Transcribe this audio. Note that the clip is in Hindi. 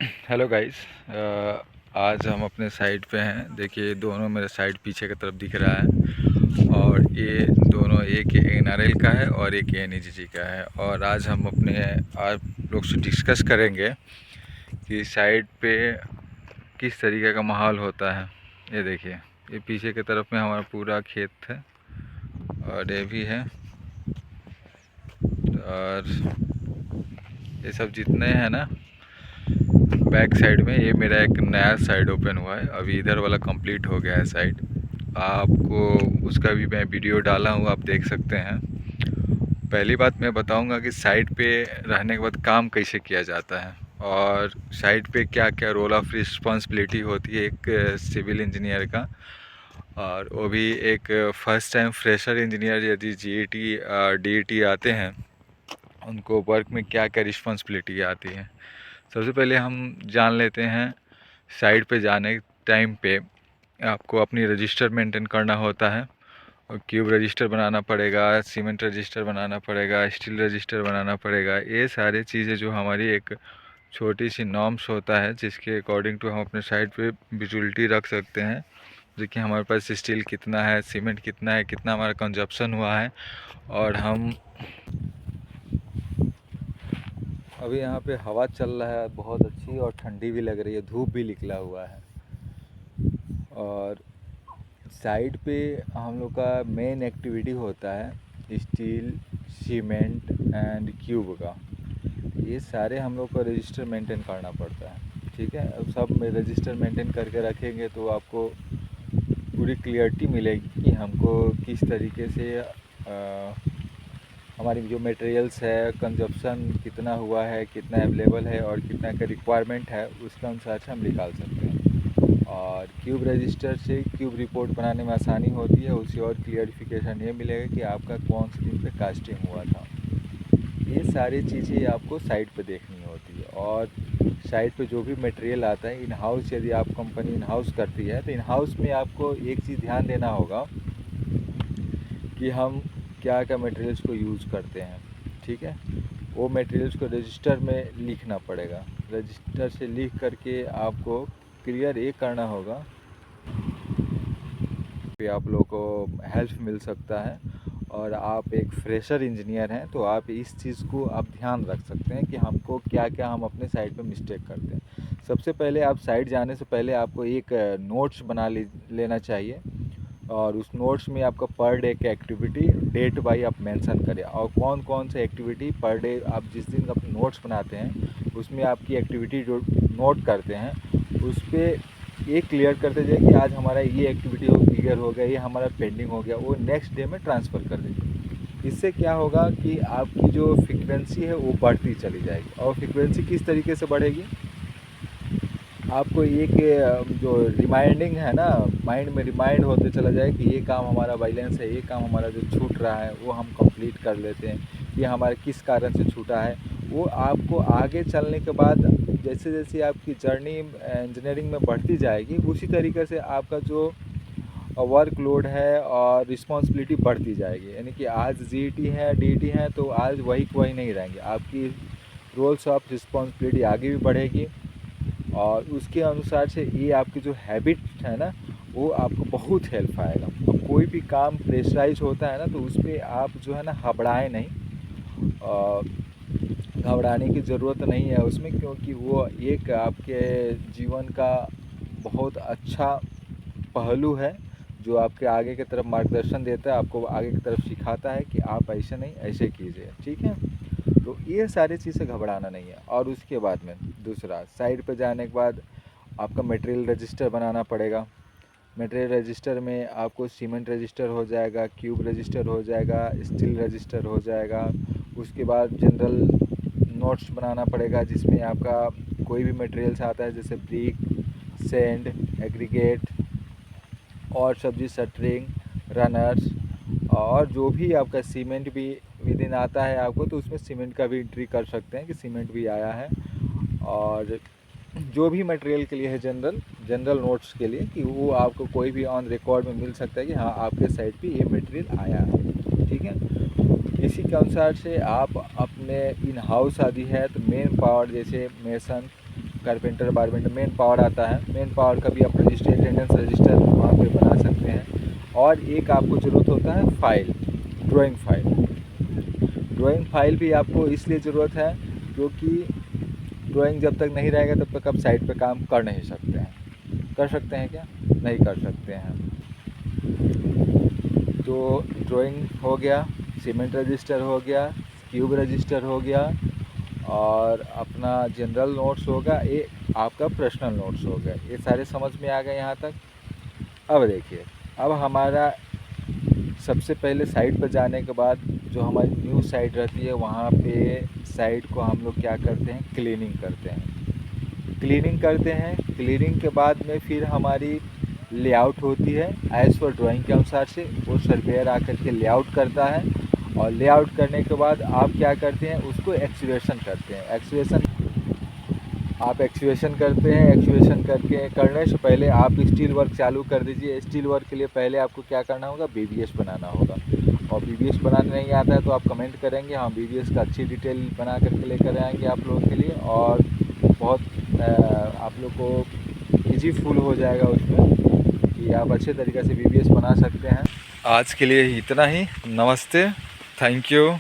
Hello guys. आज हम अपने साइट पे हैं। देखिए दोनों मेरे साइट पीछे की तरफ दिख रहा है और ये दोनों एक एनआरएल का है और एक एनईजीजी का है। और आज हम अपने आप लोग से डिस्कस करेंगे कि साइट पे किस तरीके का माहौल होता है। ये देखिए, ये पीछे की तरफ में हमारा पूरा खेत है और ये भी है। और ये सब जितने हैं ना, बैक साइड में ये मेरा एक नया साइड ओपन हुआ है। अभी इधर वाला कंप्लीट हो गया है साइड। आपको उसका भी मैं वीडियो डाला हूँ, आप देख सकते हैं। पहली बात मैं बताऊंगा कि साइट पे रहने के बाद काम कैसे किया जाता है और साइट पे क्या क्या रोल ऑफ रिस्पॉन्सिबिलिटी होती है एक सिविल इंजीनियर का। और वो भी एक फर्स्ट टाइम फ्रेशर इंजीनियर यदि जीईटी डीईटी आते हैं, उनको वर्क में क्या क्या रिस्पॉन्सिबिलिटी आती है। सबसे पहले हम जान लेते हैं, साइट पे जाने टाइम पे आपको अपनी रजिस्टर मेंटेन करना होता है। और क्यूब रजिस्टर बनाना पड़ेगा, सीमेंट रजिस्टर बनाना पड़ेगा, स्टील रजिस्टर बनाना पड़ेगा। ये सारी चीज़ें जो हमारी एक छोटी सी नॉर्म्स होता है, जिसके अकॉर्डिंग टू हम अपने साइट पे विजुअलिटी रख सकते हैं। जो कि हमारे पास स्टील कितना है, सीमेंट कितना है, कितना हमारा कंजप्शन हुआ है। और हम अभी यहाँ पे हवा चल रहा है बहुत अच्छी और ठंडी भी लग रही है, धूप भी निकला हुआ है। और साइड पे हम लोग का मेन एक्टिविटी होता है स्टील, सीमेंट एंड क्यूब का। ये सारे हम लोग को रजिस्टर मेंटेन करना पड़ता है। ठीक है, अब सब में रजिस्टर मेंटेन करके रखेंगे तो आपको पूरी क्लियरिटी मिलेगी कि हमको किस तरीके से हमारी जो मटेरियल्स है, कंजप्शन कितना हुआ है, कितना अवेलेबल है और कितना का रिक्वायरमेंट है, उसके अनुसार से हम निकाल सकते हैं। और क्यूब रजिस्टर से क्यूब रिपोर्ट बनाने में आसानी होती है। उसी और क्लियरिफिकेशन ये मिलेगा कि आपका कौन से दिन पे कास्टिंग हुआ था। ये सारी चीज़ें आपको साइट पे देखनी होती है। और साइट पे जो भी मटेरियल आता है इन हाउस, यदि आप कंपनी इन हाउस करती है तो इन हाउस में आपको एक चीज़ ध्यान देना होगा कि हम क्या क्या मटेरियल्स को यूज़ करते हैं। ठीक है, वो मटेरियल्स को रजिस्टर में लिखना पड़ेगा। रजिस्टर से लिख करके आपको क्लियर ये करना होगा कि आप लोगों को हेल्प मिल सकता है। और आप एक फ्रेशर इंजीनियर हैं तो आप इस चीज़ को आप ध्यान रख सकते हैं कि हमको क्या क्या हम अपने साइट पे मिस्टेक करते हैं। सबसे पहले आप साइट जाने से पहले आपको एक नोट्स बना लेना चाहिए। और उस नोट्स में आपका पर डे का एक्टिविटी डेट बाई आप मेंशन करें, और कौन कौन से एक्टिविटी पर डे आप जिस दिन अपने नोट्स बनाते हैं उसमें आपकी एक्टिविटी जो नोट करते हैं उस पर ये क्लियर करते जाए कि आज हमारा ये एक्टिविटी क्लियर हो गया, ये हमारा पेंडिंग हो गया, वो नेक्स्ट डे में ट्रांसफ़र कर दीजिए। इससे क्या होगा कि आपकी जो फ्रीक्वेंसी है वो बढ़ती चली जाएगी। और फ्रीक्वेंसी किस तरीके से बढ़ेगी, आपको एक जो रिमाइंडिंग है ना, माइंड में रिमाइंड होते चला जाए कि ये काम हमारा बैलेंस है, ये काम हमारा जो छूट रहा है वो हम कंप्लीट कर लेते हैं, ये हमारे किस कारण से छूटा है। वो आपको आगे चलने के बाद जैसे जैसे आपकी जर्नी इंजीनियरिंग में बढ़ती जाएगी, उसी तरीके से आपका जो वर्कलोड है और रिस्पॉन्सिबिलिटी बढ़ती जाएगी। यानी कि आज जीईटी है, डीईटी है, तो आज वही को वही नहीं रहेंगे, आपकी रोल्स ऑफ रिस्पॉन्सिबिलिटी आगे भी बढ़ेगी। और उसके अनुसार से ये आपकी जो हैबिट है ना, वो आपको बहुत हेल्प आएगा। अब कोई भी काम प्रेशराइज होता है ना, तो उस पर आप जो है ना घबराएं नहीं। घबराने की ज़रूरत नहीं है उसमें, क्योंकि वो एक आपके जीवन का बहुत अच्छा पहलू है जो आपके आगे की तरफ मार्गदर्शन देता है, आपको आगे की तरफ सिखाता है कि आप ऐसे नहीं ऐसे कीजिए। ठीक है, तो ये सारी चीज़ें घबराना नहीं है। और उसके बाद में दूसरा, साइड पे जाने के बाद आपका मटेरियल रजिस्टर बनाना पड़ेगा। मटेरियल रजिस्टर में आपको सीमेंट रजिस्टर हो जाएगा, क्यूब रजिस्टर हो जाएगा, स्टील रजिस्टर हो जाएगा। उसके बाद जनरल नोट्स बनाना पड़ेगा जिसमें आपका कोई भी मटेरियल्स आता है जैसे ब्रिक, सैंड, एग्रीगेट और सब्जी शटरिंग, रनर्स, और जो भी आपका सीमेंट भी विदिन आता है आपको, तो उसमें सीमेंट का भी एंट्री कर सकते हैं कि सीमेंट भी आया है। और जो भी मटेरियल के लिए है जनरल नोट्स के लिए, कि वो आपको कोई भी ऑन रिकॉर्ड में मिल सकता है कि हाँ आपके साइट पे ये मटेरियल आया है। ठीक है, इसी के अनुसार से आप अपने इन हाउस आदि है तो मेन पावर जैसे मेसन, कारपेंटर बारबेंडर मेन पावर आता है, मेन पावर का भी आप रजिस्टर अटेंडेंस रजिस्टर वहाँ पे बना सकते हैं। और एक आपको ज़रूरत होता है file, drawing file. Drawing file भी आपको इसलिए ज़रूरत है क्योंकि ड्राइंग जब तक नहीं रहेगा तब तक आप साइट पे काम कर नहीं सकते हैं। कर सकते हैं क्या? नहीं कर सकते हैं। तो ड्राइंग हो गया, सीमेंट रजिस्टर हो गया, क्यूब रजिस्टर हो गया, और अपना जनरल नोट्स होगा, ये आपका पर्सनल नोट्स हो गया। ये सारे समझ में आ गए यहाँ तक। अब देखिए, अब हमारा सबसे पहले साइट पर जाने के बाद जो हमारी न्यू साइट रहती है वहाँ पे साइट को हम लोग क्या करते हैं, क्लीनिंग करते हैं। क्लीनिंग के बाद में फिर हमारी लेआउट होती है एज़ पर ड्राइंग के अनुसार से। वो सर्वेयर आकर के लेआउट करता है, और लेआउट करने के बाद आप क्या करते हैं, उसको एक्सकेवेशन करते हैं। एक्सकेवेशन करते हैं। एक्सकेवेशन करने से पहले आप स्टील वर्क चालू कर दीजिए। स्टील वर्क के लिए पहले आपको क्या करना होगा, BBS बनाना होगा। और BBS बनाने नहीं आता है तो आप कमेंट करेंगे, हम BBS का अच्छी डिटेल बना करके लेकर आएंगे आप लोगों के लिए, और बहुत आप लोग को ईजीफुल हो जाएगा उसमें कि आप अच्छे तरीक़े से BBS बना सकते हैं। आज के लिए इतना ही। नमस्ते, थैंक यू।